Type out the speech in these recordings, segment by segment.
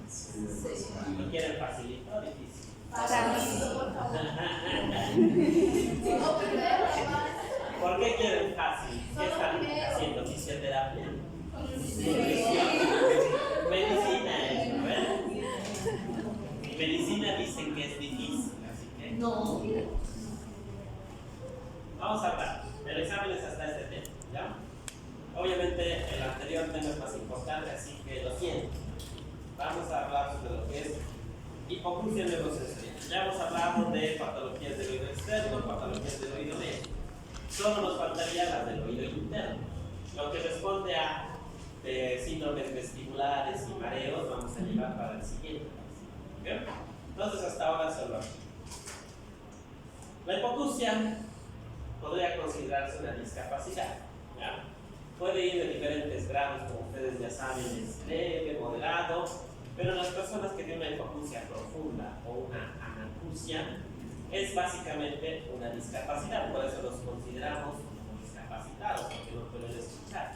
¿Lo quieren facilito o difícil? Facilito, por favor. ¿Por qué quieren fácil? ¿Qué están haciendo? ¿Fisioterapia? Medicina es, ¿no ven? En medicina dicen que es difícil, así que No. vamos a hablar. El examen es hasta este tema, ¿ya? Obviamente el anterior tema es más importante, así que lo siento. Vamos a hablar de lo que es hipoacusia neurosensorial. Ya hemos hablado de patologías del oído externo, patologías del oído medio. Solo nos faltaría las del oído interno. Lo que responde a síndromes vestibulares y mareos vamos a llevar para el siguiente. ¿Okay? Entonces hasta ahora solo aquí. La hipoacusia podría considerarse una discapacidad, ¿ya? Puede ir de diferentes grados, como ustedes ya saben, es leve, moderado, pero en las personas que tienen una hipoacusia profunda o una anacusia, es básicamente una discapacidad, por eso los consideramos como discapacitados, porque no pueden escuchar.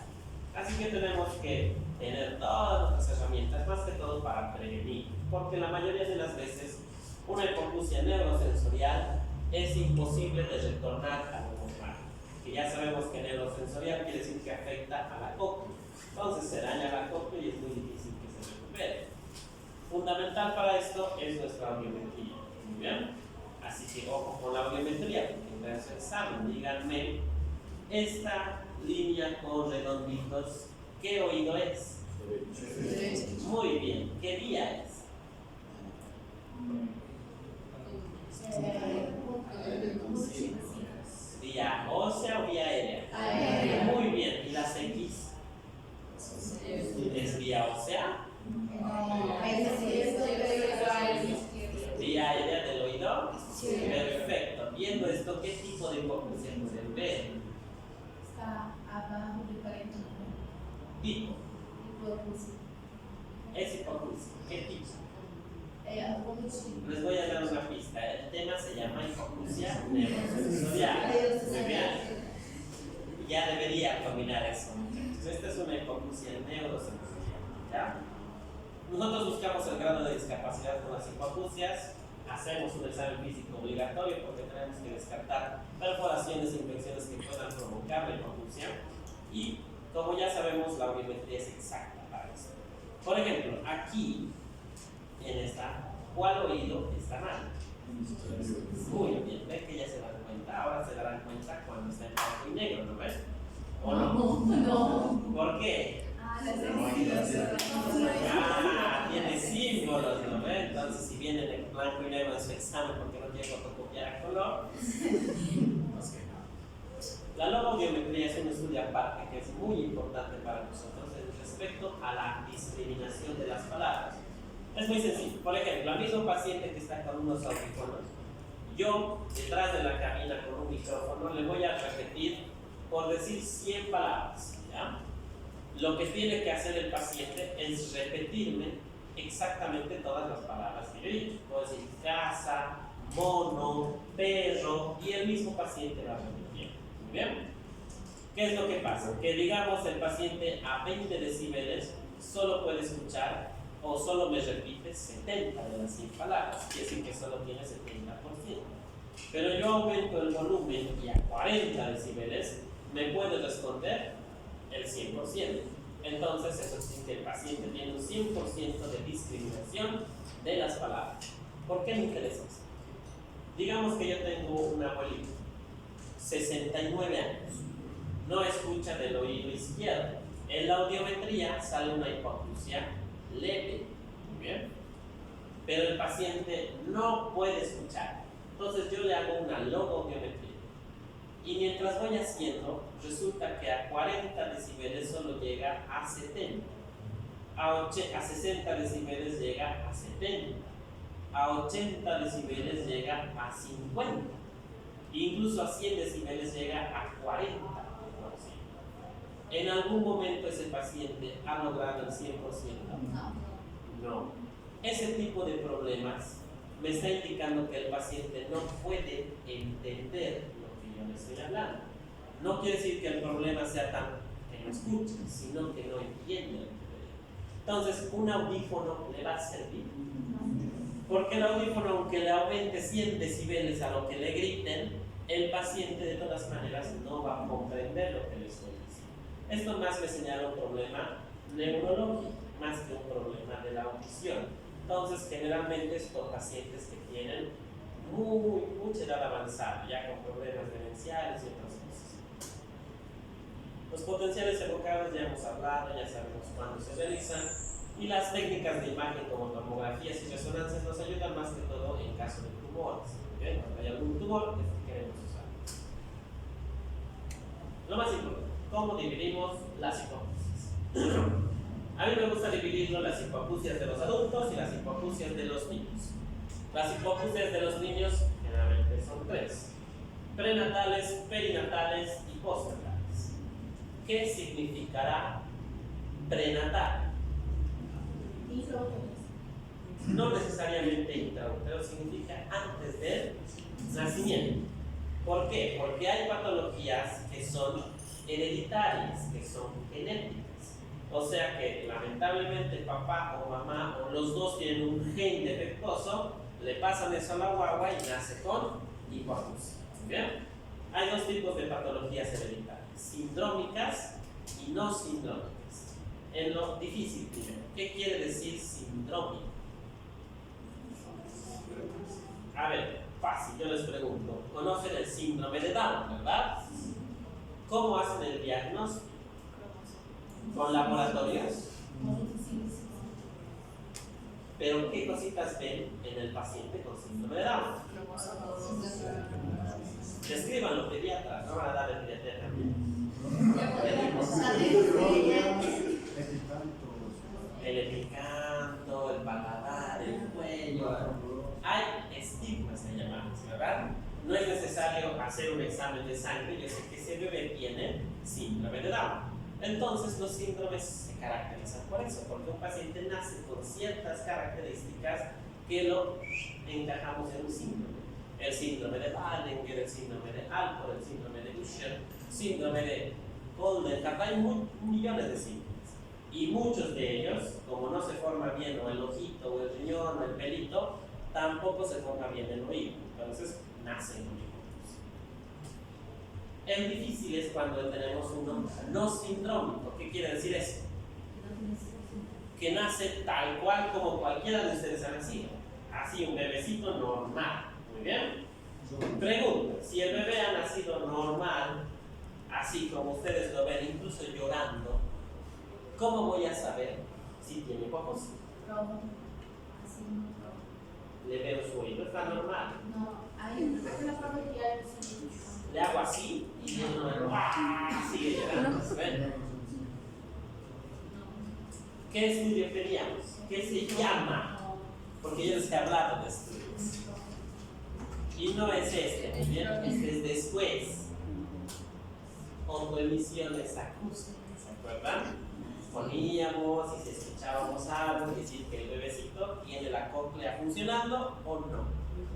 Así que tenemos que tener todas nuestras herramientas, más que todo para prevenir, porque la mayoría de las veces una hipoacusia neurosensorial es imposible de retornar a lo normal. Que ya sabemos que neurosensorial quiere decir que afecta a la cóclea. Entonces se daña la cóclea y es muy difícil que se recupere. Fundamental para esto es nuestra audiometría. Muy bien. Así que ojo con la audiometría, porque en su examen díganme, esta línea con redonditos, ¿qué oído es? Muy bien. ¿Qué vía es? ¿Vía ósea o vía aérea? Muy bien. ¿Y las X? ¿Es vía ósea? ¿Vía aérea del oído? Perfecto. Viendo esto, ¿qué tipo de hipoacusia pueden ver? Está abajo del parénquima. Tipo. Hipoacusia. Es hipoacusia. ¿Qué tipo? Conductivo. Les voy a dar una pista. El tema se llama hipoacusia neurosensorial. Muy bien. Ya debería combinar eso. Entonces, esta es una hipoacusia neurosensorial. ¿Ya? Nosotros buscamos el grado de discapacidad con las hipoacusias. Hacemos un examen físico obligatorio porque tenemos que descartar perforaciones e infecciones que puedan provocar la hipoacusia. Y como ya sabemos, la audiometría es exacta para eso. Por ejemplo, aquí en esta, ¿cuál oído está mal? Muy bien, ven que ya se dan cuenta, ahora se darán cuenta cuando está en blanco y negro, ¿no ves? ¿O no? No. ¿Por qué? Tiene símbolos, ¿no ves? Entonces si viene en blanco y negro en su examen porque no quiere fotocopiar a color, nos quejamos. La logoaudiometría es un estudio aparte que es muy importante para nosotros respecto a la discriminación de las palabras. Es muy sencillo. Por ejemplo, al mismo paciente que está con unos audífonos, yo detrás de la cabina con un micrófono le voy a repetir, por decir 100 palabras, ¿ya? Lo que tiene que hacer el paciente es repetirme exactamente todas las palabras que yo he dicho. Puedo decir casa, mono, perro, y el mismo paciente va repitiendo. ¿Muy bien? ¿Qué es lo que pasa? Que digamos el paciente a 20 decibeles solo puede escuchar o solo me repite 70 de las 100 palabras, quiere decir que solo tiene 70%. Pero yo aumento el volumen y a 40 decibeles me puede responder el 100%. Entonces eso significa que el paciente tiene un 100% de discriminación de las palabras. ¿Por qué me interesa eso? Digamos que yo tengo un abuelito, 69 años, no escucha del oído izquierdo. En la audiometría sale una hipoacusia leve, muy bien, pero el paciente no puede escuchar. Entonces yo le hago una logoaudiometría y mientras voy haciendo, resulta que a 40 decibeles solo llega a 70, a 60 decibeles llega a 70, a 80 decibeles llega a 50, incluso a 100 decibeles llega a 40%. ¿En algún momento ese paciente ha logrado el 100%? No. Ese tipo de problemas me está indicando que el paciente no puede entender lo que yo le estoy hablando. No quiere decir que el problema sea tan que no escuche, sino que no entiende lo que yo le digo. Entonces, un audífono le va a servir. Porque el audífono, aunque le aumente 100 decibeles a lo que le griten, el paciente de todas maneras no va a comprender lo que le estoy diciendo. Esto más me señala un problema neurológico, más que un problema de la audición. Entonces, generalmente estos pacientes que tienen mucha edad avanzada, ya con problemas demenciales y otras cosas. Los potenciales evocados ya hemos hablado, ya sabemos cuándo se realizan, y las técnicas de imagen como tomografías y resonancias nos ayudan más que todo en caso de tumores. ¿Okay? Cuando hay algún tumor, es que queremos usar. Lo más importante, ¿cómo dividimos las hipoacusias? A mí me gusta dividirlo las hipoacusias de los adultos y las hipoacusias de los niños. Las hipoacusias de los niños generalmente son 3: prenatales, perinatales y postnatales. ¿Qué significará prenatal? No necesariamente intraútero, significa antes del nacimiento. ¿Por qué? Porque hay patologías que son hereditarias, que son genéticas. O sea que lamentablemente papá o mamá o los dos tienen un gen defectuoso, le pasan eso a la guagua y nace con hipoacusia. ¿Bien? Hay 2 tipos de patologías hereditarias: sindrómicas y no sindrómicas. En lo difícil primero, ¿qué quiere decir sindrómico? A ver, fácil, yo les pregunto. ¿Conocen el síndrome de Down, verdad? ¿Cómo hacen el diagnóstico? ¿Con laboratorios? Pero ¿qué cositas ven en el paciente con síndrome de Down? Descríbanlo, pediatras, no van a dar el pediatra también. El epicanto, el paladar, el cuello. Hay estigmas, se llaman, ¿verdad? No es necesario hacer un examen de sangre. Yo sé que ese bebé tiene síndrome de Down. Entonces los síndromes se caracterizan por eso, porque un paciente nace con ciertas características que lo encajamos en un síndrome. El síndrome de Waldenger, el síndrome de Alport, el síndrome de Usher, síndrome de Goldenhar. Hay millones de síntomas. Y muchos de ellos, como no se forma bien o el ojito, o el riñón, o el pelito, tampoco se forma bien el oído. Entonces, nacen con hipoacusia. El difícil es cuando tenemos uno no sindrómico. ¿Qué quiere decir eso? Que nace tal cual como cualquiera de ustedes ha nacido. Así, un bebecito normal. Muy bien. Pregunta: si el bebé ha nacido normal, así como ustedes lo ven, incluso llorando, ¿cómo voy a saber si tiene hipoacusia? Le veo su oído, está normal. No, hay una forma que hay. Le hago así y él no sigue llorando. ¿Ven? ¿Qué estudio teníamos? ¿Qué se llama? Porque yo les he hablado de estudios. Y no es este, muy bien, este es después. Autoemisiones acústicas, ¿se acuerdan? Poníamos y si escuchábamos algo, decir que el bebecito tiene la cóclea funcionando o no,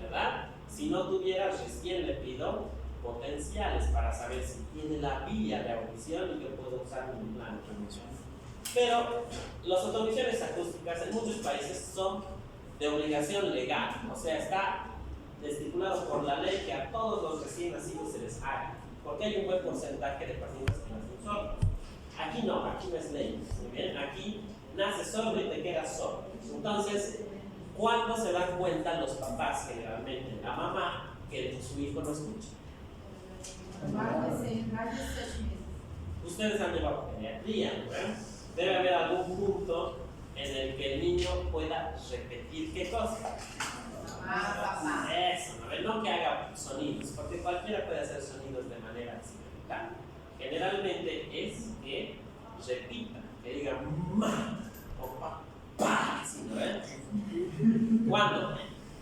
¿verdad? Si no tuviera, recién le pido potenciales para saber si tiene la vía de audición y yo puedo usar mi implante. Pero las autoemisiones acústicas en muchos países son de obligación legal, o sea, está estipulado por la ley que a todos los recién nacidos se les haga, porque hay un buen porcentaje de pacientes que nacen sordos. Aquí no es ley, ¿muy bien? Aquí naces sordo y te quedas sordo. Entonces, ¿cuándo se dan cuenta los papás, generalmente la mamá, que su hijo no escucha? Ustedes han llevado a pediatría, ¿no? Debe haber algún punto en el que el niño pueda repetir qué cosa. Eso, ¿no? No que haga sonidos, porque cualquiera puede hacer sonidos de manera accidental. Generalmente es que repita, que diga ma o papá, ¿sí, no ven? ¿Cuándo?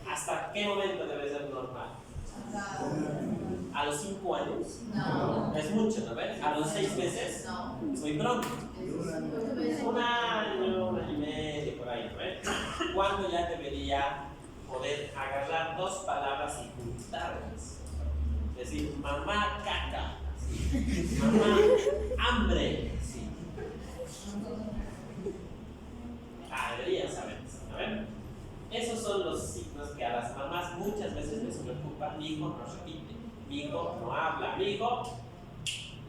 ¿Hasta qué momento debe ser normal? ¿A los 5 años? No. Es mucho, ¿no ven? ¿A los 6 meses? No. Es muy pronto. 1 año, 1 año y medio, por ahí, ¿no ven? ¿Cuándo ya debería poder agarrar 2 palabras y juntarlas? Es decir, mamá caca, ¿sí? Mamá hambre, ¿sí? Deberían saber eso, ¿no ven? Esos son los signos que a las mamás muchas veces les preocupan. Mi hijo no repite, mi hijo no habla, mi hijo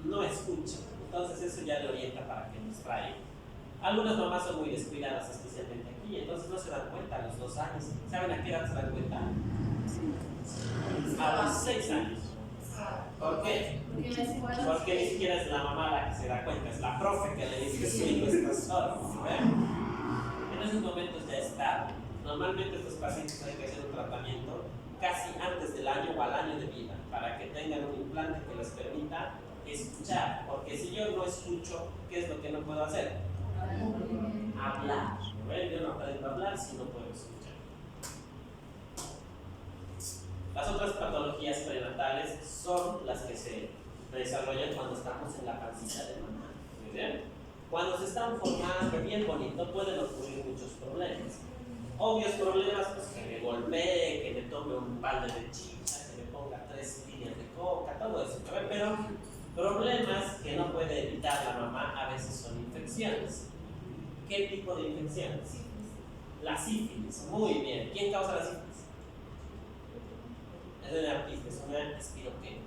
no escucha. Entonces eso ya le orienta para que nos traiga. Algunas mamás son muy descuidadas, especialmente aquí, entonces no se dan cuenta a los 2 años. ¿Saben a qué edad se dan cuenta? A los 6 años. ¿Por qué? Porque ni siquiera es la mamá la que se da cuenta, es la profe que le dice que su hijo está solo. ¿Ven? En esos momentos ya está. Normalmente estos pacientes tienen que hacer un tratamiento casi antes del año o al año de vida para que tengan un implante que les permita escuchar. Porque si yo no escucho, ¿qué es lo que no puedo hacer? Hablar. ¿Ven? Yo no aprendo a hablar si no puedo escuchar. Las otras patologías prenatales son las que se desarrollan cuando estamos en la pancita de mamá. ¿Muy bien? Cuando se están formando bien bonito pueden ocurrir muchos problemas. Obvios problemas, pues que me golpee, que me tome un balde de chicha, que me ponga 3 líneas de coca, todo eso. Pero problemas que no puede evitar la mamá a veces son infecciones. ¿Qué tipo de infecciones? La sífilis. Muy bien. ¿Quién causa la sífilis? Es una artista, es una espiroquea.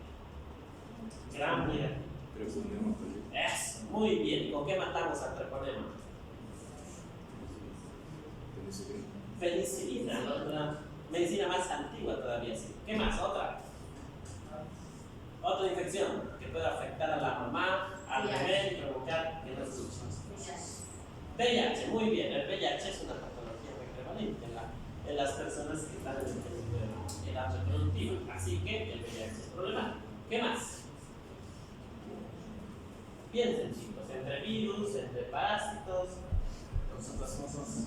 Gran mira. Eso, muy bien. ¿Y con qué matamos al treponema? Penicilina, la medicina más antigua todavía. ¿Sí? ¿Qué más? Otra infección que puede afectar a la mamá, al bebé y provocar que no escuche. VIH, muy bien. El VIH es una patología muy prevalente en las personas que están en edad reproductiva. Así que el VIH es problemático. ¿Qué más? Piensen, chicos, entre virus, entre parásitos.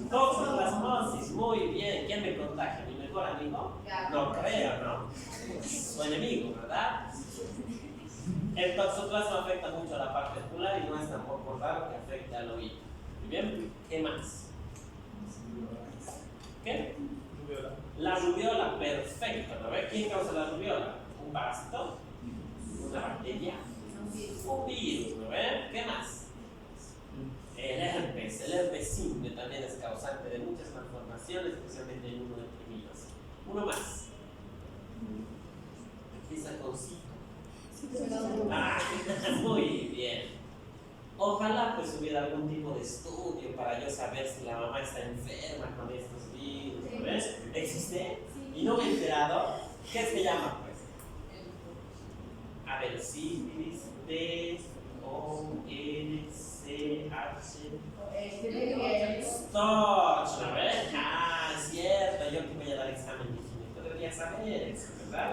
Toxoplasmosis, muy bien. ¿Quién me contagia? ¿Mi mejor amigo? No creo, ¿no? Su enemigo, ¿verdad? El toxoplasma afecta mucho a la parte ocular y no es tampoco raro que afecte al oído. Muy bien, ¿qué más? ¿Qué? La rubiola, perfecto. ¿No ve? ¿Quién causa la rubiola? ¿Un parásito? ¿Una bacteria? Un virus, ¿no ve? ¿Qué más? El herpes simple también es causante de muchas malformaciones, especialmente en inmunodeprimidos. Uno más. Empieza con cito. Muy bien. Ojalá pues hubiera algún tipo de estudio para yo saber si la mamá está enferma con estos virus, ¿no ves? ¿Existe? Y no me he enterado. ¿Qué se llama pues? A ver, sífilis, Storch, ¿no ves? Cierto, yo que voy a dar examen de químico debería saber eso, ¿verdad?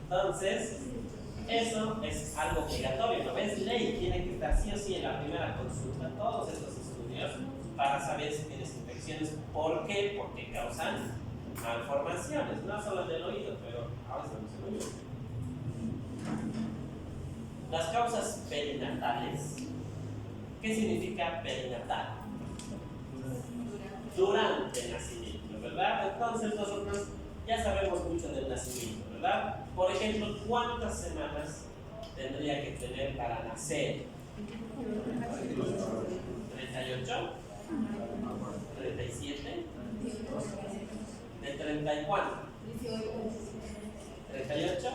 Entonces, eso es algo obligatorio, ¿no ves? Ley, tiene que estar sí o sí en la primera consulta todos estos estudios para saber si tienes infecciones. ¿Por qué? Porque causan malformaciones, no solo del oído, pero a veces no se oye. Las causas perinatales. ¿Qué significa perinatal? Durante el nacimiento, ¿verdad? Entonces nosotros ya sabemos mucho del nacimiento, ¿verdad? Por ejemplo, ¿cuántas semanas tendría que tener para nacer? 38, 37, ¿de 30 y cuánto? 38,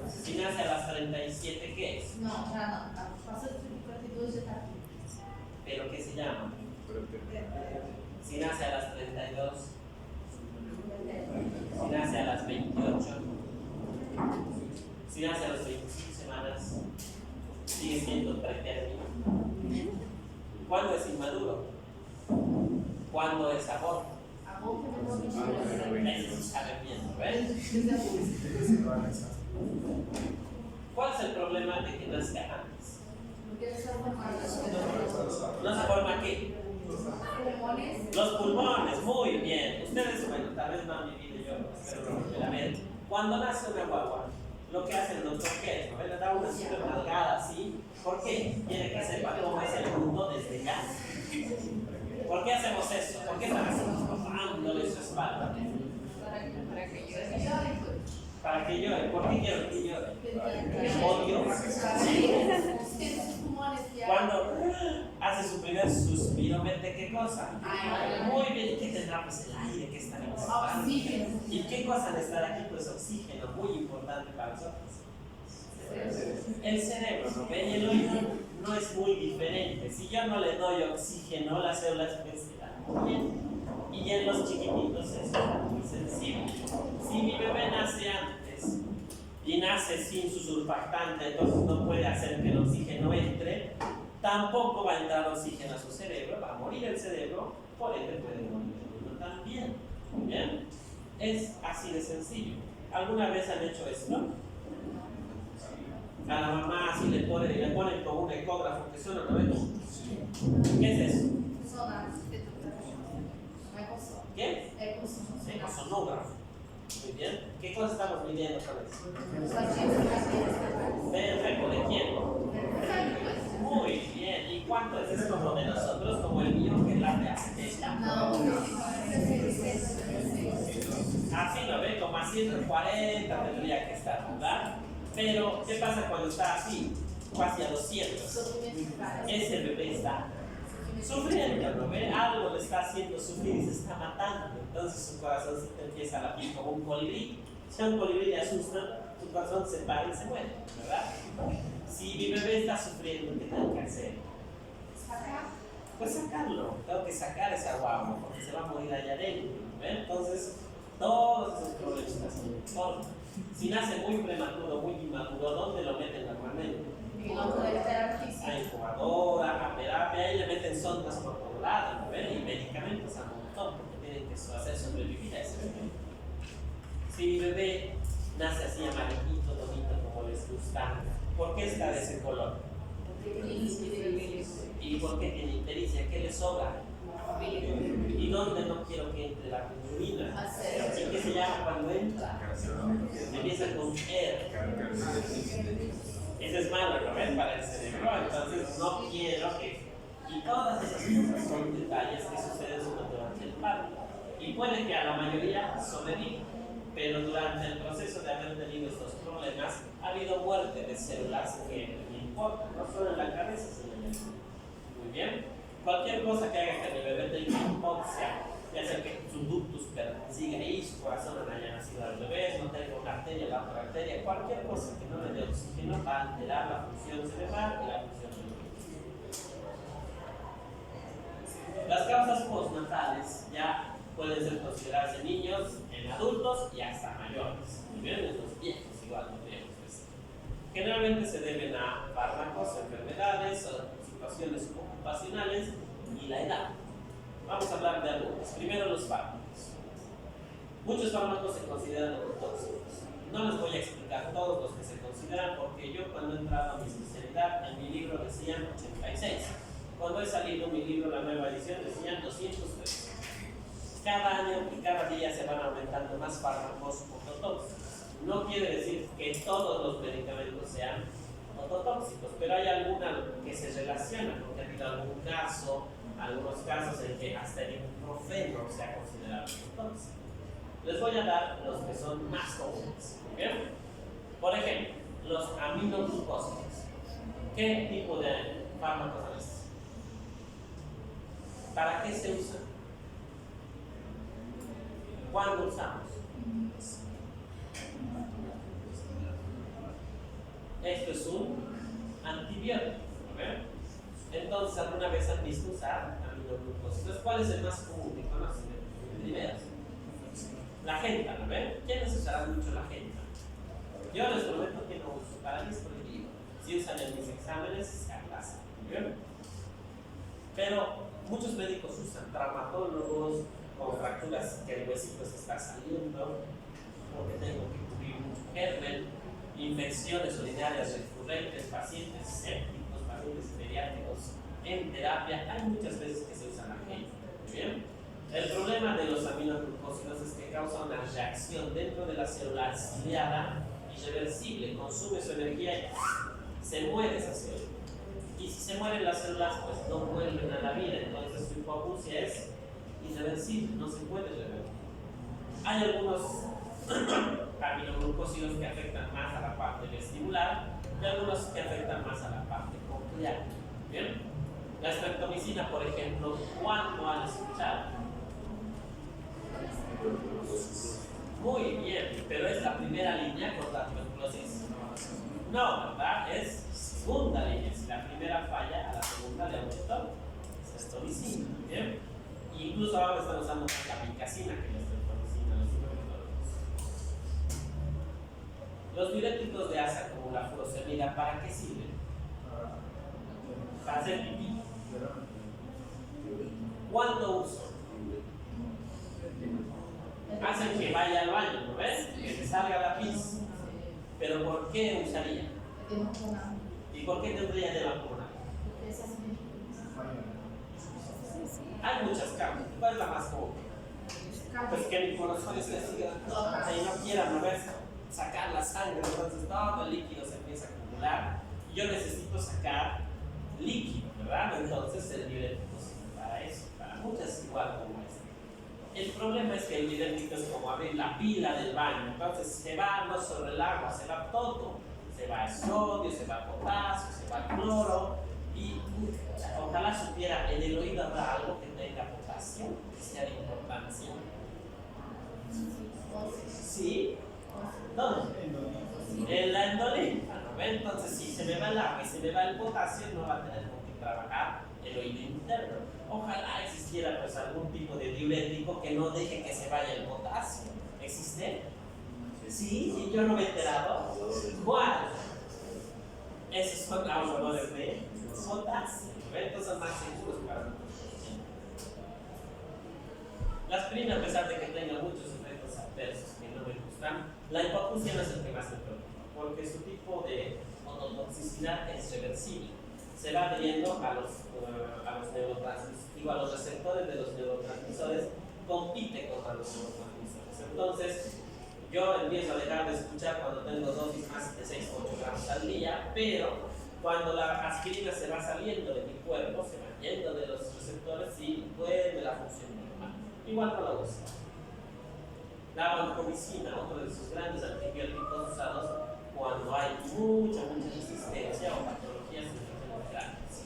si nace a las 37, ¿qué es? No, pasó ¿Pero qué se llama? Si nace a las 32, si nace a las 28, si nace a las 25 semanas, sigue siendo pretérmino. ¿Cuándo es inmaduro? ¿Cuándo es aborto? Eso se sabe bien, ¿ven? ¿Cuál es el problema de que nazca antes? ¿No se forma qué? Los pulmones, muy bien. Ustedes, bueno, tal vez no han vivido yo, pero no volver a ver. Cuando nace una guagua, lo que hace el doctor, ¿qué es? ¿No? Le da una super nalgada así. ¿Por qué? Quiere que sepa cómo es el mundo desde casa. ¿Por qué hacemos eso? ¿Por qué están dándole su espalda? Para que llore. ¿Por qué quiero que llore? ¿Odio? Cuando hace su primer suspiro, mete ¿qué cosa? Muy bien, ¿y qué tendrá? Pues el aire que está en el cerebro. Oxígeno. ¿Y qué cosa de estar aquí? Pues oxígeno, muy importante para nosotros. El cerebro, ¿no ven? Y el oído no es muy diferente. Si yo no le doy oxígeno, las células pensarán muy bien. Y en los chiquititos es muy sensible. Si mi bebé nace antes y nace sin su surfactante, entonces no puede hacer que el oxígeno entre, tampoco va a entrar oxígeno a su cerebro, va a morir el cerebro, por ende puede morir el oído también. ¿Bien? Es así de sencillo. ¿Alguna vez han hecho esto? A la mamá así le ponen con un ecógrafo que suena, ¿no ven? ¿Qué es eso? ¿Qué? Ecosonógrafo. Muy bien. ¿Qué cosa estamos midiendo con eso? Perfecto, ¿de quién? Muy bien. ¿Y cuánto es eso como de nosotros? Como el mío que late a 70. Así lo ve, como a 140 tendría que estar, ¿verdad? Pero, ¿qué pasa cuando está así? Casi a 200. Ese bebé está sufriendo, ¿no ve? Algo le está haciendo sufrir y se está matando. Entonces su corazón se empieza a latir como un colibrí. Si a un colibrí le asusta, su corazón se para y se muere, ¿verdad? Si mi bebé está sufriendo, ¿qué tengo que hacer? Pues sacarlo. Tengo que sacar ese aguamo porque se va a morir allá adentro, ¿ven? Entonces, todos esos problemas no importan. Si nace muy prematuro, muy inmaduro, ¿dónde lo meten normalmente? A incubadora, a terapia, y le meten sondas por todo lado, ¿no ven? Y medicamentos a un montón, porque tienen que hacer sobrevivir a ese bebé. Si mi bebé nace así amarillito, bonito, como les gusta, ¿por qué está de ese color? ¿Y por qué tiene ictericia? ¿Qué le sobra? ¿Y dónde no quiero que entre la bilirrubina? ¿Y qué se llama cuando entra? Empieza con R. Eso es malo, ¿no ven? Para el cerebro, entonces no quiero que... Y todas esas cosas son detalles que suceden durante el parto. Y puede que a la mayoría sobreviva, pero durante el proceso de haber tenido estos problemas ha habido muerte de células que me importan, no solo en la cabeza, sino en el cerebro. Muy bien. Cualquier cosa que haga que mi bebé tenga hipoxia, ya sea que su ductus siga ahí, su corazón no haya nacido al revés, no tenga una arteria, la otra arteria, cualquier cosa que no le dé oxígeno va a alterar la función cerebral y la función neuronal. Las causas postnatales ya pueden ser consideradas en niños, en adultos y hasta mayores. Y bien, en los viejos igual podríamos decir. Generalmente se deben a fármacos, enfermedades o situaciones ocupacionales y la edad. Vamos a hablar de algunos. Primero, los fármacos. Muchos fármacos se consideran tóxicos. No les voy a explicar todos los que se consideran porque yo cuando he entrado a mi especialidad, en mi libro decían 86. Cuando he salido mi libro, la nueva edición, decían 203. Cada año y cada día se van aumentando más fármacos ototóxicos. No quiere decir que todos los medicamentos sean ototóxicos, pero hay alguna que se relaciona, porque ha habido algunos casos en que hasta el ibuprofeno se ha considerado ototóxico. Les voy a dar los que son más comunes. ¿Bien? Por ejemplo, los aminoglucósidos. ¿Qué tipo de fármacos son estos? ¿Para qué se usan? ¿Cuándo usamos? Esto es un antibiótico, ¿no? Entonces, ¿alguna vez han visto usar aminoglucósidos? ¿Cuál es el más común que conocen? Primero, la genta, ¿no ven? ¿Quiénes usarán mucho la genta? Yo les prometo que no uso, para mí es prohibido. Si usan en mis exámenes, se aplaza, ¿no? Pero muchos médicos usan, traumatólogos con fracturas que el huesito se está saliendo, porque tengo que cubrir mucho germen, infecciones urinarias recurrentes, pacientes sépticos, pacientes pediátricos en terapia. Hay muchas veces que se usa la genta. ¿Bien? El problema de los aminoglucósidos es que causa una reacción dentro de la célula ciliada irreversible, consume su energía y se muere esa célula. Y si se mueren las células, pues no vuelven a la vida, entonces su hipoacusia es irreversible, no se puede revertir. Hay algunos aminoglucósidos que afectan más a la parte vestibular y algunos que afectan más a la parte coclear. ¿Bien? La streptomicina, por ejemplo, ¿cuándo han escuchado? Muy bien, pero es la primera línea con la tuberculosis. No, ¿verdad? Es segunda línea. Si la primera falla, a la segunda le aumentó streptomicina. ¿Bien? Incluso ahora están usando más la picacina que la streptomicina. Los diuréticos de asa, como la furosemida, ¿para qué sirven? Para hacer pipí. ¿Cuándo uso? Hacen que vaya al baño, ¿no ves? Que se salga la pis. Pero ¿por qué usaría? ¿Y por qué tendría de vacuna? Hay muchas causas. ¿Cuál es la más común? Pues que mi corazón esté así y no quiera, ¿no ves? Sacar la sangre, entonces todo el líquido se empieza a acumular y yo necesito sacar líquido, ¿verdad? Entonces el diurético sirve para eso, para muchas igual como este. El problema es que el diurético es como abrir la pila del baño, entonces se va no solo el agua, se va todo, se va el sodio, se va el potasio, se va el cloro y ojalá supiera, en el oído habrá algo que tenga potasio, que sea de importancia. ¿Sí? ¿Dónde? En la endolimfa, ¿no? Entonces, si se me va el agua y se me va el potasio, no va a tener con qué trabajar el oído interno. Ojalá existiera pues algún tipo de diurético que no deje que se vaya el potasio. ¿Existe? ¿Sí? ¿Y yo no me he enterado? ¿Cuál? Esos son ahorradores de potasio. Entonces son más seguros para nosotros. La aspirina, a pesar de que tenga muchos efectos adversos que no me gustan, la hipoacusia no es el que más me preocupa, porque su tipo de ototoxicidad es reversible. Se va adheriendo a los neurotransmisores, a los receptores de los neurotransmisores, compite contra los neurotransmisores. Entonces, yo empiezo a dejar de escuchar cuando tengo dosis más de 6-8 gramos al día, pero cuando la aspirina se va saliendo de mi cuerpo, se va yendo de los receptores y vuelve la función normal. Igual no la uso. La vancomicina, otro de sus grandes antibióticos usados cuando hay mucha resistencia o patologías intestinales.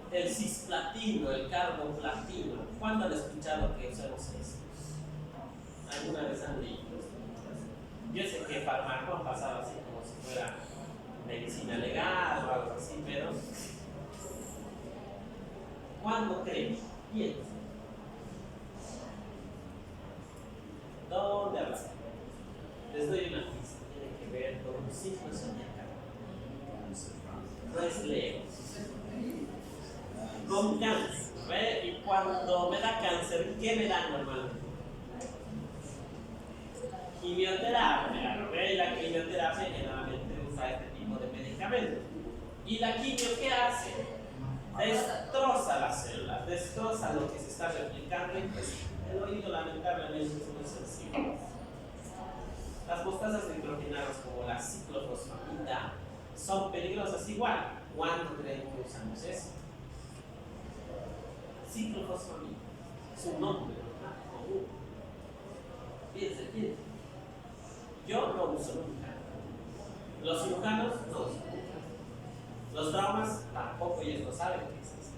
El cisplatino, el carboplatino, ¿cuándo han escuchado que usamos eso? ¿Alguna vez han leído esto? Yo sé que fármaco ha pasado así como si fuera medicina legal o algo así, pero ¿cuándo creen? Piensa. ¿Dónde hablas? Les doy una pista, tiene que ver con un signo zodiacal. No es Leo. Con cáncer, ¿ve? Y cuando me da cáncer, ¿qué me da normalmente? Quimioterapia, ¿no ve? Y la quimioterapia generalmente usa este tipo de medicamentos. ¿Y la quimio qué hace? Destroza las células, destroza lo que se está replicando y pues el oído lamentablemente es muy sensible. Las mostazas nitrogenadas como la ciclofosfamida son peligrosas igual. ¿Cuándo creen que usamos eso? Ciclofosfamida, es un nombre, ¿verdad? Común. Piense. Yo no uso nunca. Los cirujanos no usan nunca. Los traumas tampoco ellos no saben que existe.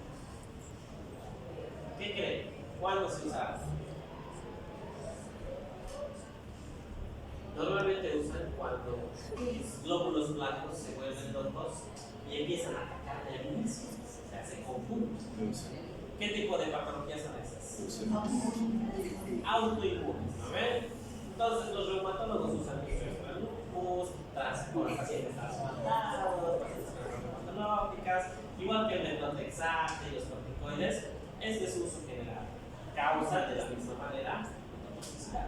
¿Qué creen? ¿Cuándo se usa? Normalmente usan cuando los glóbulos blancos se vuelven locos y empiezan a atacar el inicio, se hace conjunto. ¿Qué tipo de patologías son esas? Autoinmunes, ¿no ven? Entonces los reumatólogos usan el lupus, por pacientes trasplantados, pacientes con reumatológicas, igual que el metronidazol y los corticoides, es de su uso general. Causa de la misma manera toxicidad.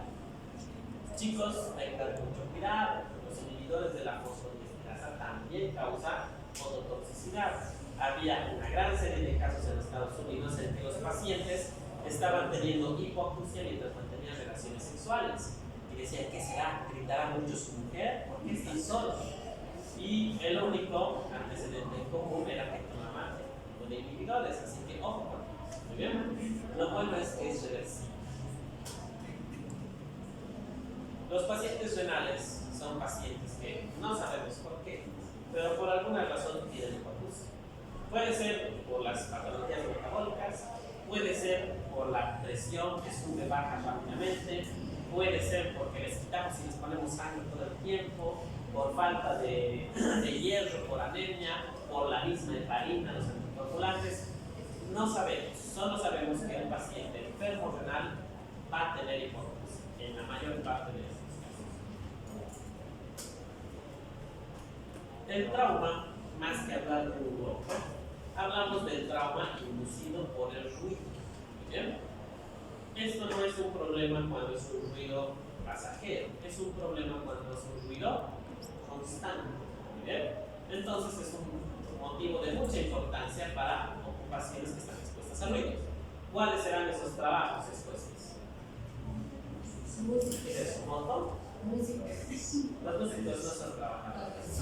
Chicos, tengan mucho cuidado, los inhibidores de la fosfodiesterasa también causan ototoxicidad. Había una gran serie de casos en Estados Unidos en que los pacientes estaban teniendo hipoacusia mientras mantenían relaciones sexuales. Y decían, ¿qué será? ¿Gritará mucho su mujer? ¿Por qué están solos? Y el único antecedente en común era que tomaban de inhibidores, así que ojo con eso. Muy bien. Lo bueno es que es reversible. Los pacientes renales son pacientes que no sabemos por qué, pero por alguna razón tienen hipoacusia. Puede ser por las patologías metabólicas, puede ser por la presión que sube, baja rápidamente, puede ser porque les quitamos y les ponemos sangre todo el tiempo, por falta de hierro, por anemia, por la misma heparina, los anticoagulantes. No sabemos, solo sabemos que el paciente enfermo renal va a tener hipótesis en la mayor parte de estos casos. El trauma, más que hablar de un golpe, hablamos del trauma inducido por el ruido. ¿Bien? Esto no es un problema cuando es un ruido pasajero, es un problema cuando es un ruido constante. ¿Bien? Entonces es un motivo de mucha importancia para ocupaciones que están expuestas a ruidos. ¿Cuáles serán esos trabajos expuestos? ¿Es un montón? Los músicos no son trabajadores.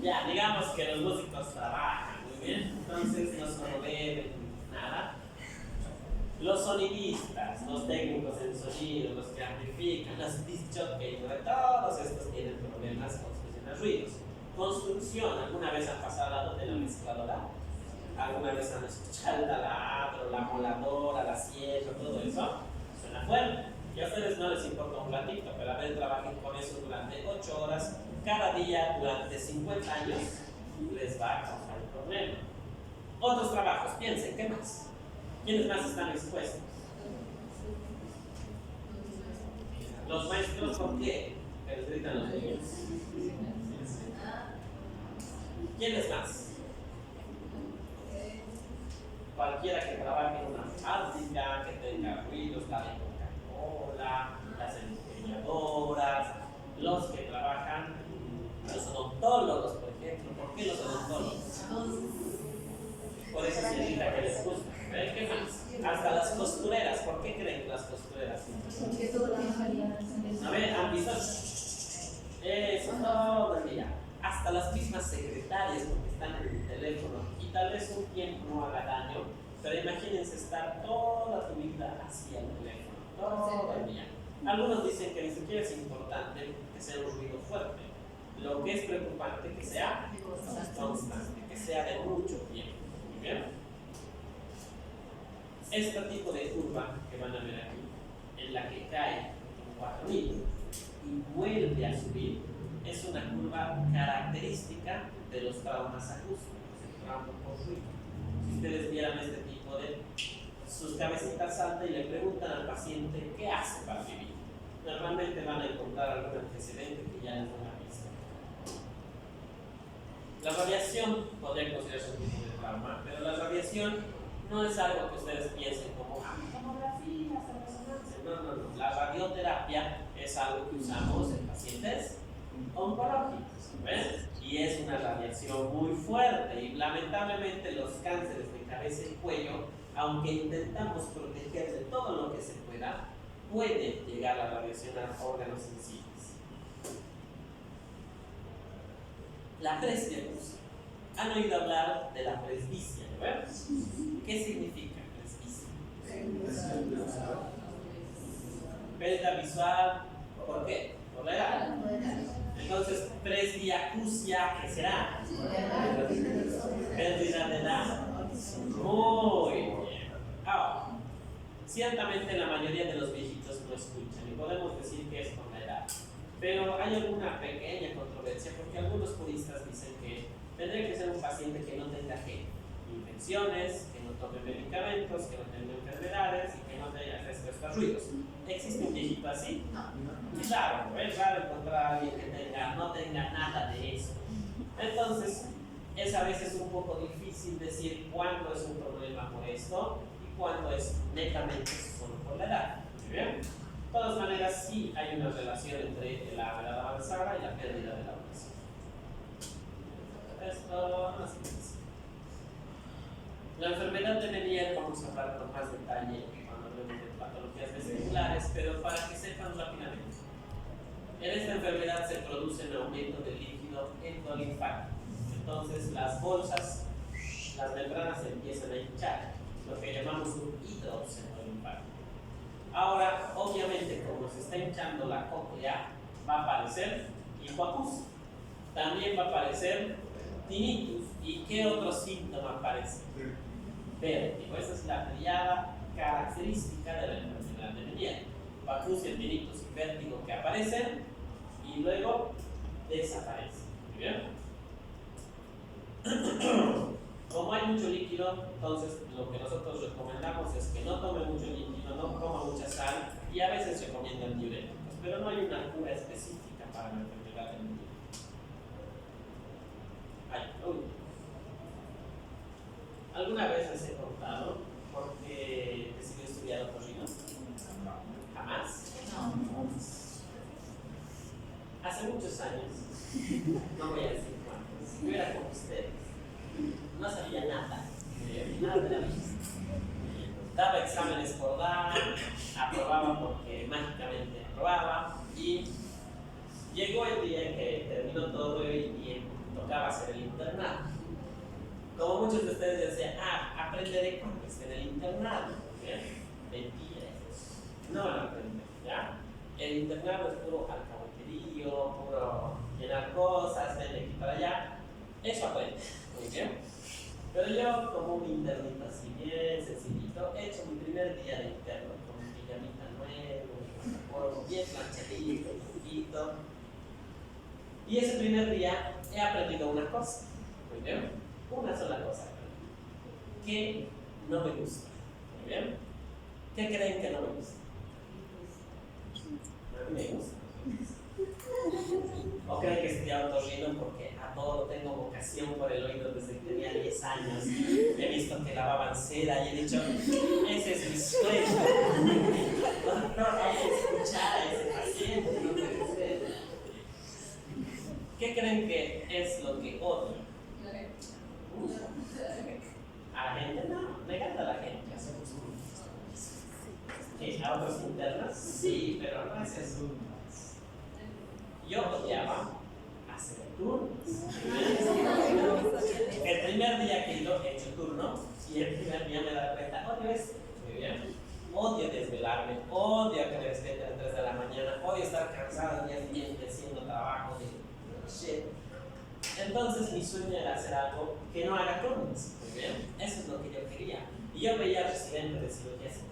Ya, digamos que los músicos trabajan, muy bien, entonces no solo beben nada. Los sonidistas, los técnicos en sonido, los que amplifican, los disc jockeys, todos estos tienen problemas con sus ruidos. Construcción, ¿alguna vez han pasado al lado de la mezcladora? ¿Alguna vez han escuchado el taladro, la moladora, la sierra, todo eso? Suena fuerte. Y a ustedes no les importa un platito, pero a ver, trabajen con eso durante 8 horas, cada día, durante 50 años, les va a causar un problema. Otros trabajos, piensen, ¿qué más? ¿Quiénes más están expuestos? Los maestros, ¿por qué? Que les gritan los niños. ¿Quiénes más? Cualquiera que trabaje en una fábrica, que tenga ruidos, la de Coca-Cola, las empeñadoras, los que trabajan, los odontólogos, por ejemplo. ¿Por qué los odontólogos? Por eso se indica que les gusta. ¿Qué más? Hasta las costureras. ¿Por qué creen las costureras? A ver, han visto eso todo el día. Hasta las mismas secretarias, porque están en el teléfono, y tal vez un tiempo no haga daño, pero imagínense estar toda tu vida hacia el teléfono, todo el día. Algunos dicen que ni siquiera es importante que sea un ruido fuerte. Lo que es preocupante que sea constante, que sea de mucho tiempo. ¿Bien? Este tipo de curva que van a ver aquí, en la que cae en 4000 y vuelve a subir, es una curva característica de los traumas acústicos, el trauma por ruido. Si ustedes vieran este tipo de sus cabecitas saltan y le preguntan al paciente qué hace para vivir, normalmente van a encontrar algún antecedente que ya les da una pista. La radiación podría considerarse un tipo de trauma, pero la radiación no es algo que ustedes piensen como tomografía, resonancia. No. La radioterapia es algo que usamos en pacientes oncológicos, ¿ven? Y es una radiación muy fuerte y lamentablemente los cánceres de cabeza y cuello, aunque intentamos proteger de todo lo que se pueda, puede llegar la radiación a órganos sensibles. La presbiacusia. ¿Han oído hablar de la presbicia? ¿Verdad? ¿Qué significa presbicia? Pérdida visual. ¿Por qué? ¿Por la edad? Entonces, presbiacusia, ¿qué será? Pérdida de edad. Muy bien. Ahora, ciertamente la mayoría de los viejitos no escuchan y podemos decir que es con la edad. Pero hay alguna pequeña controversia porque algunos puristas dicen que tendría que ser un paciente que no tenga infecciones, que no tome medicamentos, que no tenga enfermedades y que no tenga respuesta a ruidos. ¿Existe un viejito así? No. Claro, es raro encontrar a alguien que no tenga nada de eso. Entonces, es a veces un poco difícil decir cuándo es un problema por esto y cuándo es netamente solo por la edad. ¿Muy bien? De todas maneras, sí hay una relación entre la edad avanzada y la pérdida de la audición. Esto no es difícil. La enfermedad de Meniere vamos a hablar con más detalle cuando hablemos de patologías vesiculares, pero para que sepan rápidamente. En esta enfermedad se produce un aumento del líquido endolinfático. Entonces las bolsas, las membranas se empiezan a hinchar, lo que llamamos un hidrops endolinfático. Ahora, obviamente, como se está hinchando la cóclea, va a aparecer hipoacusia. También va a aparecer tinnitus. ¿Y qué otro síntoma aparece? Vértigo. Esa es la triada característica de la enfermedad de Meniere. Hipoacusia, tinnitus y vértigo que aparecen y luego desaparecen. ¿Muy bien? Como hay mucho líquido, entonces lo que nosotros recomendamos es que no tome mucho líquido, no coma mucha sal y a veces se recomiendan diuréticos, pero no hay una cura específica para la enfermedad de Meniere. ¿Alguna vez les he contado por qué decidí estudiar otorrino? ¿Jamás? No. Hace muchos años, no voy a decir cuántos, yo era como ustedes, no sabía nada de la vida. Daba exámenes por dar, aprobaba porque mágicamente aprobaba y llegó el día en que terminó todo y tocaba hacer el internado. Como muchos de ustedes decían, aprenderé cuando esté en el internado. ¿Bien? Mentira, no lo aprendí, ¿ya? El internado es puro alcahueterío, puro llenar cosas, ven de aquí para allá. Eso aprende, muy bien. Pero yo, como un internito así bien sencillito, he hecho mi primer día de interno con mi pijamita nuevo, bien planchadito, poquito. Y ese primer día he aprendido una cosa, muy bien. Una sola cosa que no me gusta. ¿Muy bien? ¿Qué creen que no me gusta? A mí me gusta. ¿O creen que estudié otorrino porque a todo tengo vocación por el oído desde que tenía 10 años? He visto que lavaban cera y he dicho, ese es mi sueño. No, hay que escuchar a ese paciente, no puede ser. ¿Qué creen que es lo que odio? A la gente no, negando a la gente. ¿A otros internos? Sí, pero no es eso. Yo odiaba hacer turnos. El primer día que yo he hecho turno y el primer día me da cuenta, odio esto. Muy bien. Odio desvelarme, odio que me despierten a las 3 de la mañana, odio estar cansado el día siguiente haciendo trabajo de shit. Entonces mi sueño era hacer algo que no haga turnos, muy bien, eso es lo que yo quería. Y yo veía residentes de cirugía así,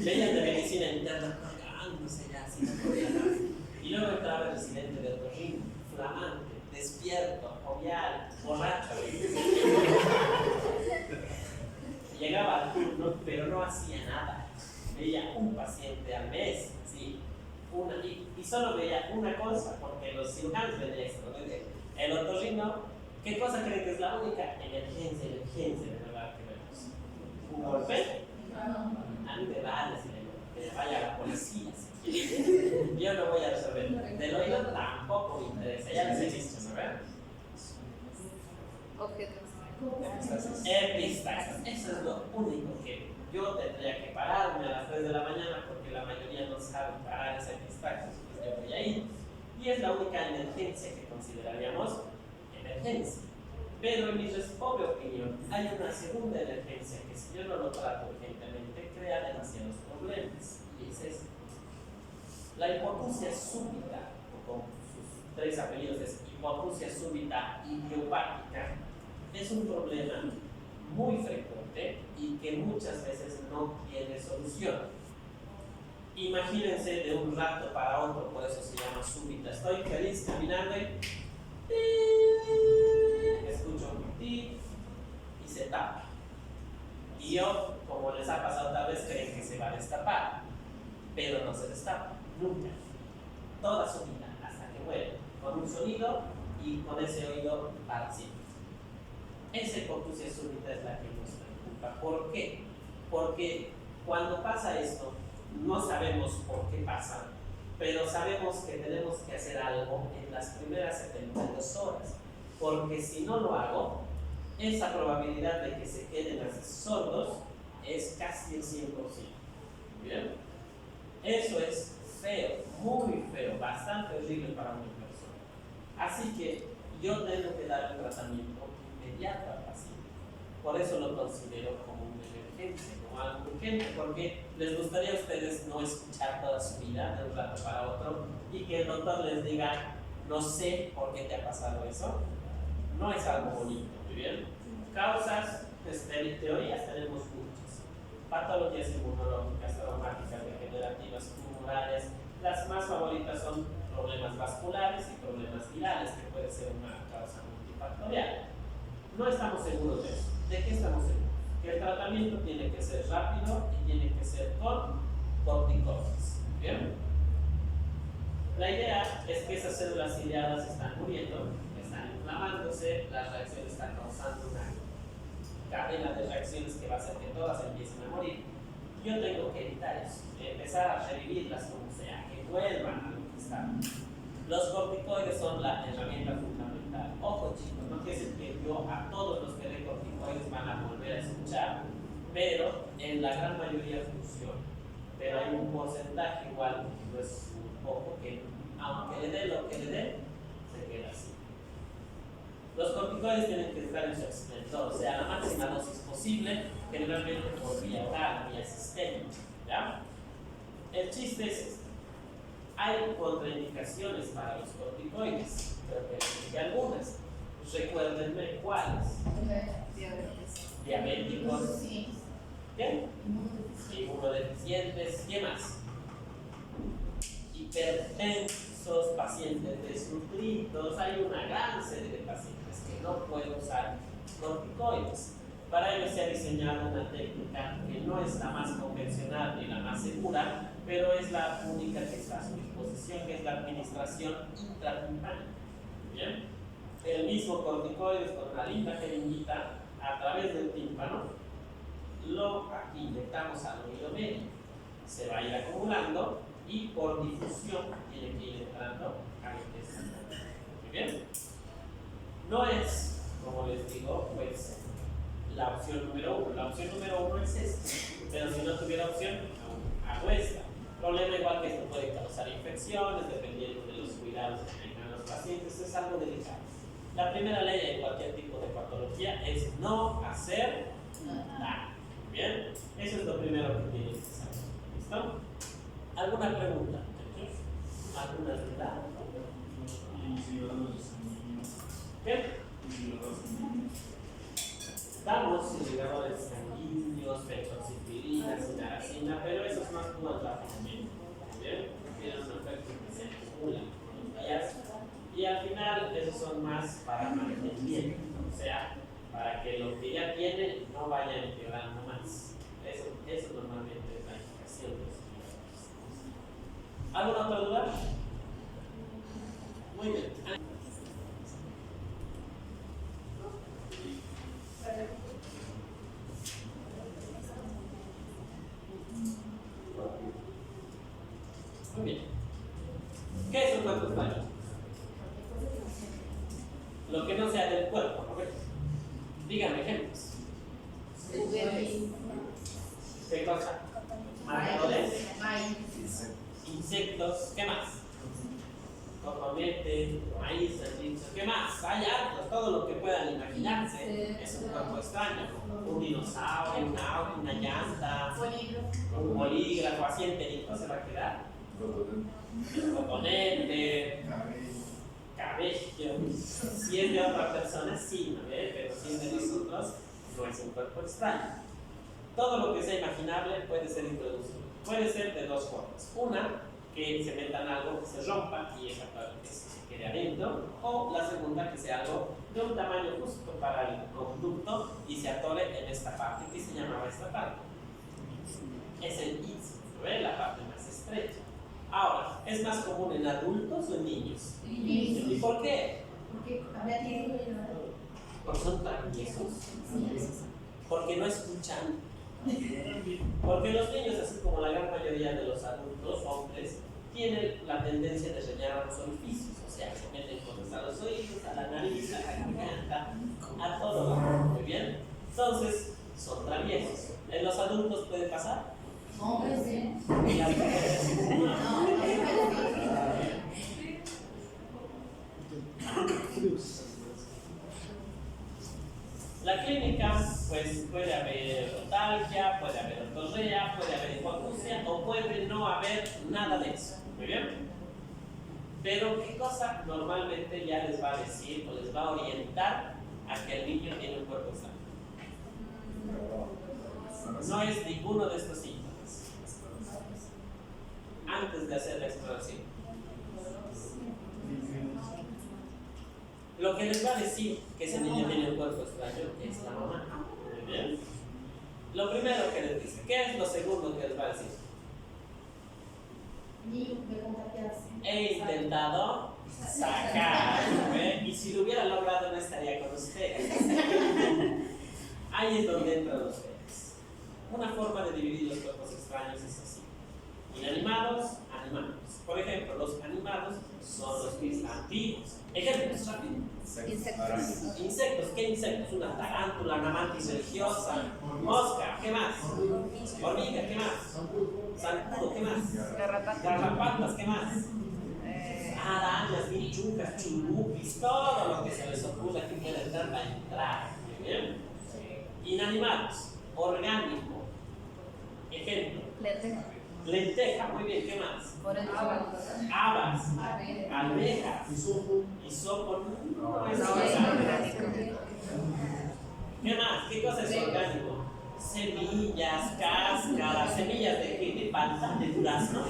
veían de medicina interna cagándose ya así, no podía más. Y luego entraba el residente de otorrino, flamante, despierto, jovial, borracho. Llegaba al turno, pero no hacía nada. Veía un paciente al mes, ¿sí? Y solo veía una cosa, porque los cirujanos ven esto, ¿no? El otorrino, ¿qué cosa creen que es la única? Emergencia de verdad que vemos. ¿Un golpe? A mí me vale que vaya a la policía. ¿Sí? Yo no voy a resolver. Del oído tampoco me interesa, ya les he dicho, ¿no ven? Epistaxis, eso es lo único que yo tendría que pararme a las 3 de la mañana porque la mayoría no sabe parar esa epistaxis, pues yo voy a ir. Y es la única emergencia que consideraríamos emergencia. Pero en mi pobre opinión, hay una segunda emergencia que si yo no lo trato urgentemente crea demasiados problemas. Y es esta. La hipoacusia súbita, o con sus 3 apellidos es hipoacusia súbita idiopática, es un problema muy frecuente y que muchas veces no tiene solución. Imagínense de un rato para otro, por eso se llama súbita. Estoy feliz caminando y escucho un tic y se tapa. Y yo, como les ha pasado tal vez, creen que se va a destapar, pero no se destapa, nunca. Toda su vida, hasta que muere, con un sonido y con ese oído para siempre. Esa hipoacusia súbita es la que nos preocupa. ¿Por qué? Porque cuando pasa esto, no sabemos por qué pasa, pero sabemos que tenemos que hacer algo en las primeras 72 horas, porque si no lo hago, esa probabilidad de que se queden así sordos es casi el 100%. ¿Bien? Eso es feo, muy feo, bastante horrible para una persona. Así que yo tengo que dar un tratamiento inmediato al paciente. Por eso lo considero como una emergencia, como algo urgente, porque les gustaría a ustedes no escuchar toda su vida de un rato para otro y que el doctor les diga, no sé por qué te ha pasado eso, No es algo bonito, muy bien. Causas, teorías tenemos muchas. Patologías inmunológicas, traumáticas, degenerativas, tumorales. Las más favoritas son problemas vasculares y problemas virales, que puede ser una causa multifactorial. No estamos seguros de eso. ¿De qué estamos seguros? Que el tratamiento tiene que ser rápido y tiene que ser con corticoides. ¿Bien? La idea es que esas células ciliadas están muriendo, están inflamándose, las reacciones están causando una cadena de reacciones que va a hacer que todas empiecen a morir. Yo tengo que evitar eso, empezar a revivirlas como sea, que vuelvan a lo que están. Los corticoides son la herramienta fundamental. Ojo chicos, no quiere decir que yo a todos los que den corticoides van a volver a escuchar, pero en la gran mayoría funciona. Pero hay un porcentaje igual, no es un poco, que aunque le dé lo que le dé, se queda así. Los corticoides tienen que estar en su esplendor, o sea, la máxima dosis posible, generalmente por vía oral, vía sistémica. ¿Ya? El chiste es este. Hay contraindicaciones para los corticoides, creo que expliqué algunas. Recuérdenme cuáles. Diabéticos. ¿Qué? Inmunodeficientes. ¿Qué más? Hipertensos, pacientes desnutridos. Hay una gran serie de pacientes que no pueden usar corticoides. Para ello se ha diseñado una técnica que no es la más convencional ni la más segura, pero es la única que está a su disposición, que es la administración intratímpana. ¿Bien? El mismo corticoide con una linda jeringuita a través del tímpano, lo aquí inyectamos al oído medio. Se va a ir acumulando y por difusión tiene que ir entrando a lo que es. ¿Muy bien? No es, como les digo, pues la opción número uno. La opción número uno es esta, pero si no tuviera opción, hago esta. Problema igual que esto puede causar infecciones dependiendo de los cuidados que tengan los pacientes, es algo delicado. La primera ley en cualquier tipo de patología es no hacer daño. Bien, eso es lo primero que tienes que saber. ¿Listo? ¿Alguna pregunta? ¿Alguna duda? ¿Qué? Damos irrigadores sanguíneos, petroxifilina, sinaracina, pero eso es más como el tráfico médico. ¿Bien? Tienen un efecto que se acumula con los días. Y al final, esos son más para mantenimiento, o sea, para que lo que ya tiene no vaya empeorando más. Eso normalmente es la indicación de los irrigadores. ¿Alguna otra duda? Muy bien. Muy bien. ¿Qué es un cuerpo extraño? Lo que no sea del cuerpo, ¿correcto? Díganme ejemplos. ¿Qué cosa? Marcadores, insectos, ¿qué más? Cotonete, maíz, salchicha, ¿qué más? Hay hartos, todo lo que puedan imaginarse. Es un cuerpo extraño. Un dinosaurio, un auto, una llanta, un bolígrafo, así enterito se va a quedar. Cotonete, cabello. Si es de otra persona, sí, ¿no? Pero si es de nosotros, no es un cuerpo extraño. Todo lo que sea imaginable puede ser introducido. Puede ser de dos formas. Una, que se metan algo que se rompa y esa parte que se quede adentro. O la segunda, que sea algo de un tamaño justo para el conducto y se atore en esta parte. ¿Qué se llamaba esta parte? Es el ínciso, ¿ve? La parte más estrecha. Ahora, ¿es más común en adultos o en niños? ¿Y por qué? Porque son traviesos. Porque no escuchan. Porque los niños, así como la gran mayoría de los adultos, hombres, tienen la tendencia de rellenar los orificios, o sea, se meten cosas a los oídos, a la nariz, a la garganta, a todo lado. Muy bien. Entonces, son traviesos. ¿En los adultos puede pasar? Hombres, sí. ¿Y las mujeres? La clínica, pues puede haber otalgia, puede haber ortorrea, puede haber hipoacusia o puede no haber nada de eso. ¿Muy bien? Pero ¿qué cosa normalmente ya les va a decir o les va a orientar a que el niño tiene un cuerpo extraño? No es ninguno de estos síntomas. Antes de hacer la exploración. Lo que les va a decir que ese niño tiene un cuerpo extraño es la mamá. Muy bien. Lo primero que les dice, ¿qué es lo segundo que les va a decir? He intentado sacar, ¿ve? Y si lo hubiera logrado no estaría con ustedes. Ahí es donde entran ustedes. Una forma de dividir los cuerpos extraños es así: inanimados, animados. Por ejemplo, los animados son los que están vivos. Ejemplos rápidos. Insectos. ¿Qué insectos? Una tarántula, una mantis religiosa, mosca, ¿qué más? Hormiga, ¿qué más? Zancudo, ¿qué más? Garrapatas, ¿qué más? Arañas, bichucas, chulupis, todo lo que se les ocurra que pueda entrar va a entrar. Muy bien. Inanimados, orgánico. Ejemplo. Lenteja, muy bien, ¿qué más? Habas, almejas, hisopo, no es orgánico. ¿Qué más? ¿Qué cosa es orgánico? Semillas, cáscaras, semillas de qué? De palta, de durazno,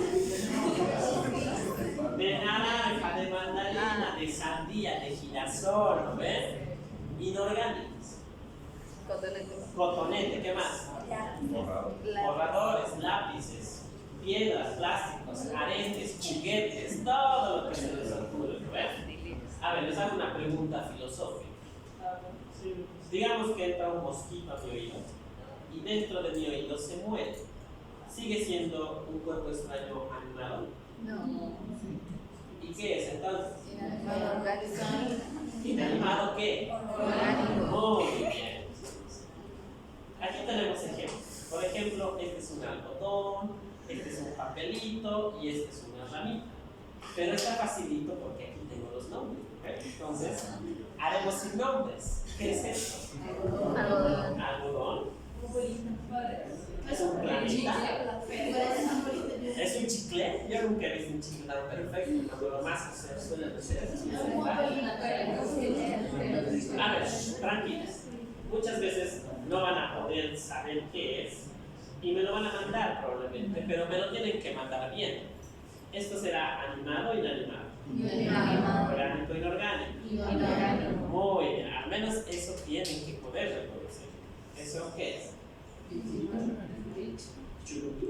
de naranja, de mandarina, de sandía, de girasol, ¿no ven? Inorgánicos. Cotonete, ¿qué más? Borradores, lápices, piedras, plásticos, aretes, juguetes, todo lo que se les ocurre, ¿no ven? A ver, les hago una pregunta filosófica. Digamos que entra un mosquito a mi oído y dentro de mi oído se muere. ¿Sigue siendo un cuerpo extraño animado? No. ¿Y qué es entonces? Inanimado. ¿Inanimado qué? Orgánico. Muy bien. Aquí tenemos ejemplos. Por ejemplo, este es un algodón, este es un papelito y este es una ramita. Pero está facilito porque aquí tengo los nombres. ¿Okay? Entonces, haremos sin nombres. ¿Qué es esto? Algodón. Algodón. Es un planeta. ¿Es un chicle? Yo nunca he visto un chicle tan perfecto. Cuando lo más se suele hacer. A ver, tranquilos. Muchas veces no van a poder saber qué es y me lo van a mandar probablemente, pero me lo tienen que mandar bien. Esto será animado o inanimado. Inanimado. Orgánico o inorgánico. Inorgánico. Muy bien, al menos eso tienen que poder reconocer. ¿Eso qué es? Churupí.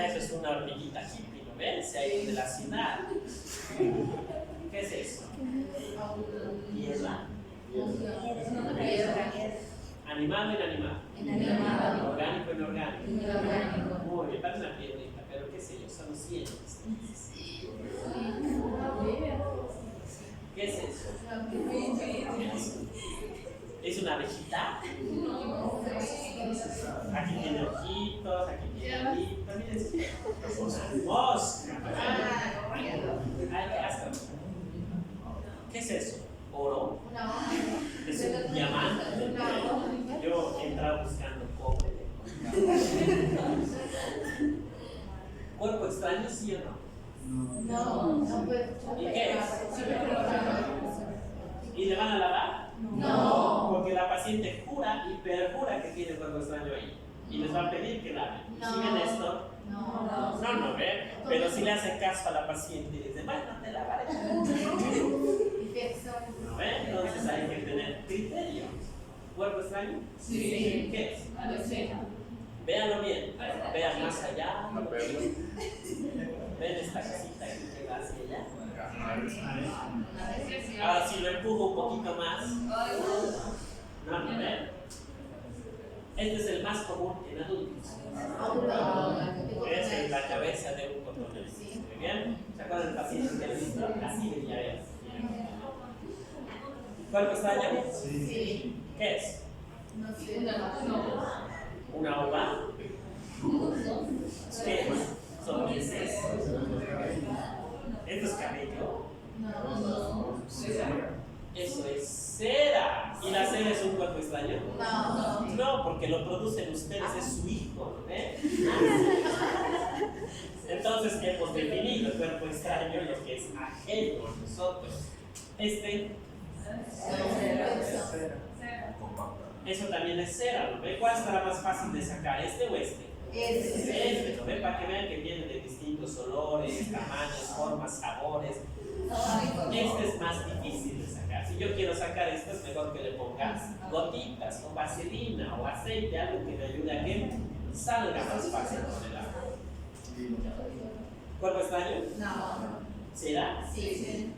Eso es una hormiguita hippie, ¿no ven? Se ha ido de la ciudad. ¿Qué es eso? Piedra. Animado o inanimado. Inanimado. Orgánico o inorgánico. Inorgánico. Muy bien, parece una piedrita, pero qué sé yo, son cientos. ¿Qué es eso? ¿Es una abejita? Aquí tiene ojitos, aquí tiene ojitos. Miren, es una mosca. Ay, qué asco. ¿Qué es eso? ¿Oro? ¿Es un diamante? Yo he entrado buscando cobre. ¿Cuerpo extraño, sí o no? No puede. ¿Y qué es? ¿Y le van a lavar? No. Porque la paciente jura y perjura que tiene cuerpo extraño ahí. Y les va a pedir que laven. No. ¿Sí ven esto? No, ¿ve? Pero si le hacen caso a la paciente y dicen, bueno, te lavaré. ¿No ve? Entonces hay que tener criterio. ¿Cuerpo extraño? Sí. ¿Qué es? Véanlo bien. Vean más allá. Ven esta casita que va hacia allá. Ahora si lo empujo un poquito más. No, ¿ven? Este es el más común en adultos. Es la cabeza de un cotonete. ¿Muy bien? ¿Se acuerdan del paciente que han visto? Así de llaves. ¿Cuerpo extraño? Sí. ¿Qué es? No sé. ¿Una uva? ¿Qué es? Son heces. ¿Esto es cabello? No. Eso es cera. ¿Y la cera es un cuerpo extraño? No. No, porque lo producen ustedes, es su hijo, ¿eh? Entonces hemos definido el cuerpo extraño, lo que es ajeno a nosotros. Eso también es cera, ¿no ve? ¿Cuál será más fácil de sacar, este o este? Este, ¿no ve? Para que vean que viene de distintos olores, tamaños, formas, sabores. Este es más difícil de sacar. Si yo quiero sacar esto, es mejor que le pongas gotitas o vaselina o aceite, algo que me ayude a que salga más fácil con el agua. ¿Cuerpo extraño? No. ¿Cera? Sí.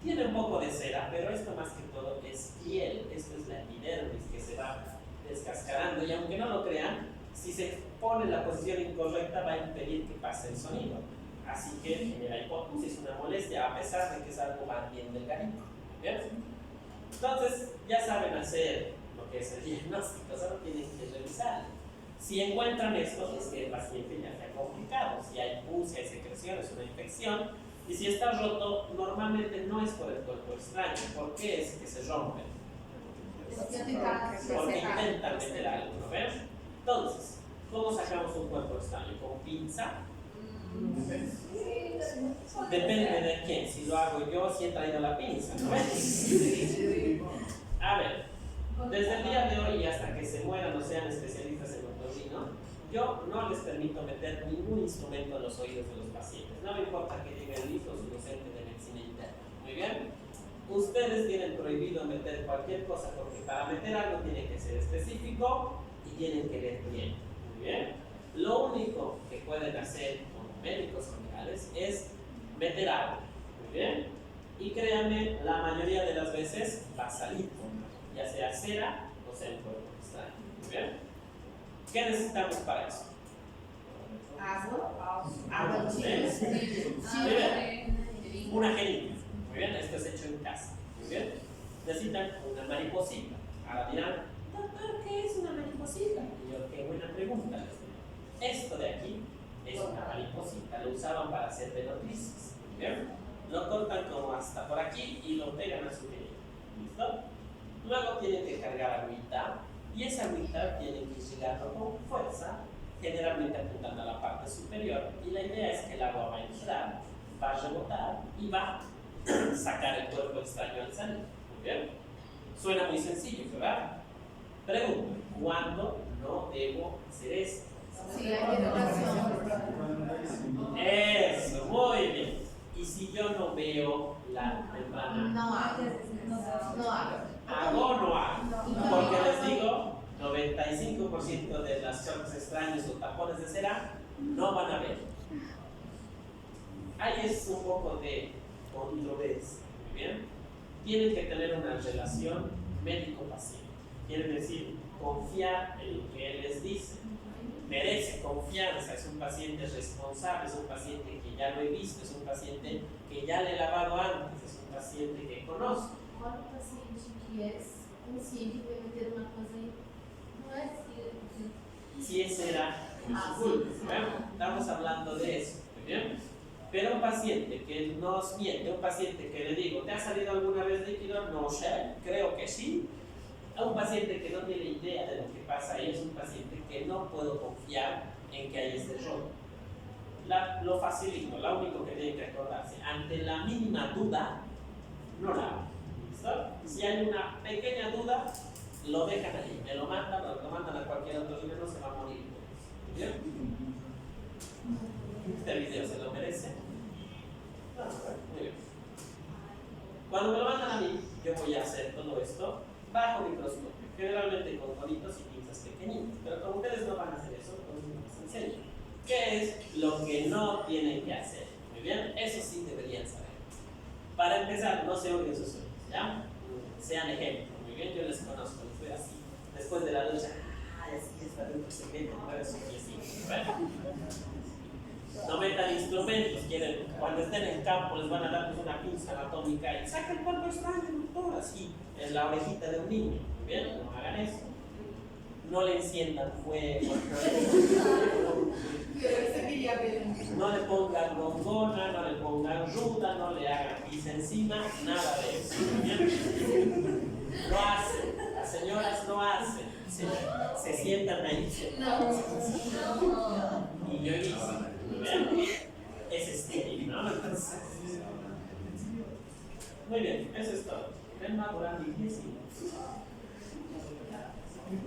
Tiene un poco de cera, pero esto más que todo es piel. Esto es la epidermis que se va descascarando. Y aunque no lo crean, si se pone en la posición incorrecta va a impedir que pase el sonido. Así que genera hipótesis, una molestia, a pesar de que es algo más bien delgadito. ¿Bien? Entonces, ya saben hacer lo que es el diagnóstico, solo tienen que revisar. Si encuentran esto, es que el paciente ya está complicado. Si hay pus, si hay secreciones, una infección, y si está roto, normalmente no es por el cuerpo extraño. ¿Por qué es que se rompe? Porque intentan meter algo, ¿no ven? Entonces, ¿cómo sacamos un cuerpo extraño? ¿Con pinza? Depende de quién. Si lo hago yo, si he traído la pinza, ¿no ven? A ver, desde el día de hoy y hasta que se mueran o sean especialistas en otorrino, yo no les permito meter ningún instrumento en los oídos de los pacientes. No me importa que lleguen listos o docentes de medicina interna. Muy bien. Ustedes tienen prohibido meter cualquier cosa porque para meter algo tiene que ser específico y tienen que ver bien. Muy bien. Lo único que pueden hacer como médicos generales es meter algo. Muy bien. Y créanme, la mayoría de las veces va a salir, ya sea cera o sea un cuerpo extraño. Muy bien. ¿Qué necesitamos para eso? Agua. ¿Ves? Una jeringa. Muy bien, esto es hecho en casa. Muy bien. Necesitan una mariposita. Ahora dirán, doctor, ¿qué es una mariposita? Y yo, qué buena pregunta. Esto de aquí es una mariposita. Lo usaban para hacer velotrices. Muy bien. Lo cortan como hasta por aquí y lo pegan a su jeringa. ¿Listo? Luego tienen que cargar agüita. Y esa agüita tienen que llegarlo con fuerza, generalmente apuntando a la parte superior. Y la idea es que el agua va a entrar, va a rebotar y va a sacar el cuerpo extraño al salir. Muy bien. Suena muy sencillo, ¿verdad? Pregunto, ¿cuándo no debo hacer esto? Sí, hay educación. Eso, muy bien. Y si yo no veo la membrana, No hago. ¿hago o no hago? Porque les digo, 95% de las choques extraños o tapones de cera no van a ver. Ahí es un poco de controversia. Muy bien. Tienen que tener una relación médico-paciente. Quiere decir, confiar en lo que él les dice. Merece confianza, es un paciente responsable, es un paciente que ya lo he visto, es un paciente que ya le he lavado antes, es un paciente que conozco. Quando o paciente que é consciente que vai meter uma coisa aí, não é Si ese era su culpa, ¿verdad? Estamos hablando de eso, ¿muy bien? Pero un paciente que nos miente, un paciente que le digo, ¿te ha salido alguna vez líquido? No sé, creo que sí. A un paciente que no tiene idea de lo que pasa ahí, es un paciente que no puedo confiar en que hay este error. Lo facilito, lo único que tienen que acordarse, ante la mínima duda, no la hago. ¿Listo? Si hay una pequeña duda, lo dejan ahí, me lo mandan a cualquier otro nivel, no se va a morir. ¿Bien? ¿Este video se lo merece? No, muy bien. Cuando me lo mandan a mí, yo voy a hacer todo esto bajo microscopio, generalmente con coditos y pinzas pequeñitas, pero como ustedes no van a hacer eso, entonces no les enseño. ¿Qué es lo que no tienen que hacer? Muy bien, eso sí deberían saber. Para empezar, no se oyen sus sueños, ¿ya? Sean ejemplo, muy bien, yo les conozco, les veo así. Después de la ducha, así está dentro, se ve como mueve su piecito, ¿verdad? No metan instrumentos, quieren, cuando estén en campo les van a dar una pinza anatómica y saca el cuerpo extraño, doctor, así, en la orejita de un niño. Muy bien, no hagan eso. No le enciendan fuego, no le pongan gongona, no le pongan ruda, no le hagan pis encima, nada de eso. Muy bien. Lo hacen señoras lo hacen, se sientan ahí. Y yo hice, es estéril, ¿no? Entonces, muy bien, eso es todo. Ven, va a durar 10 minutos.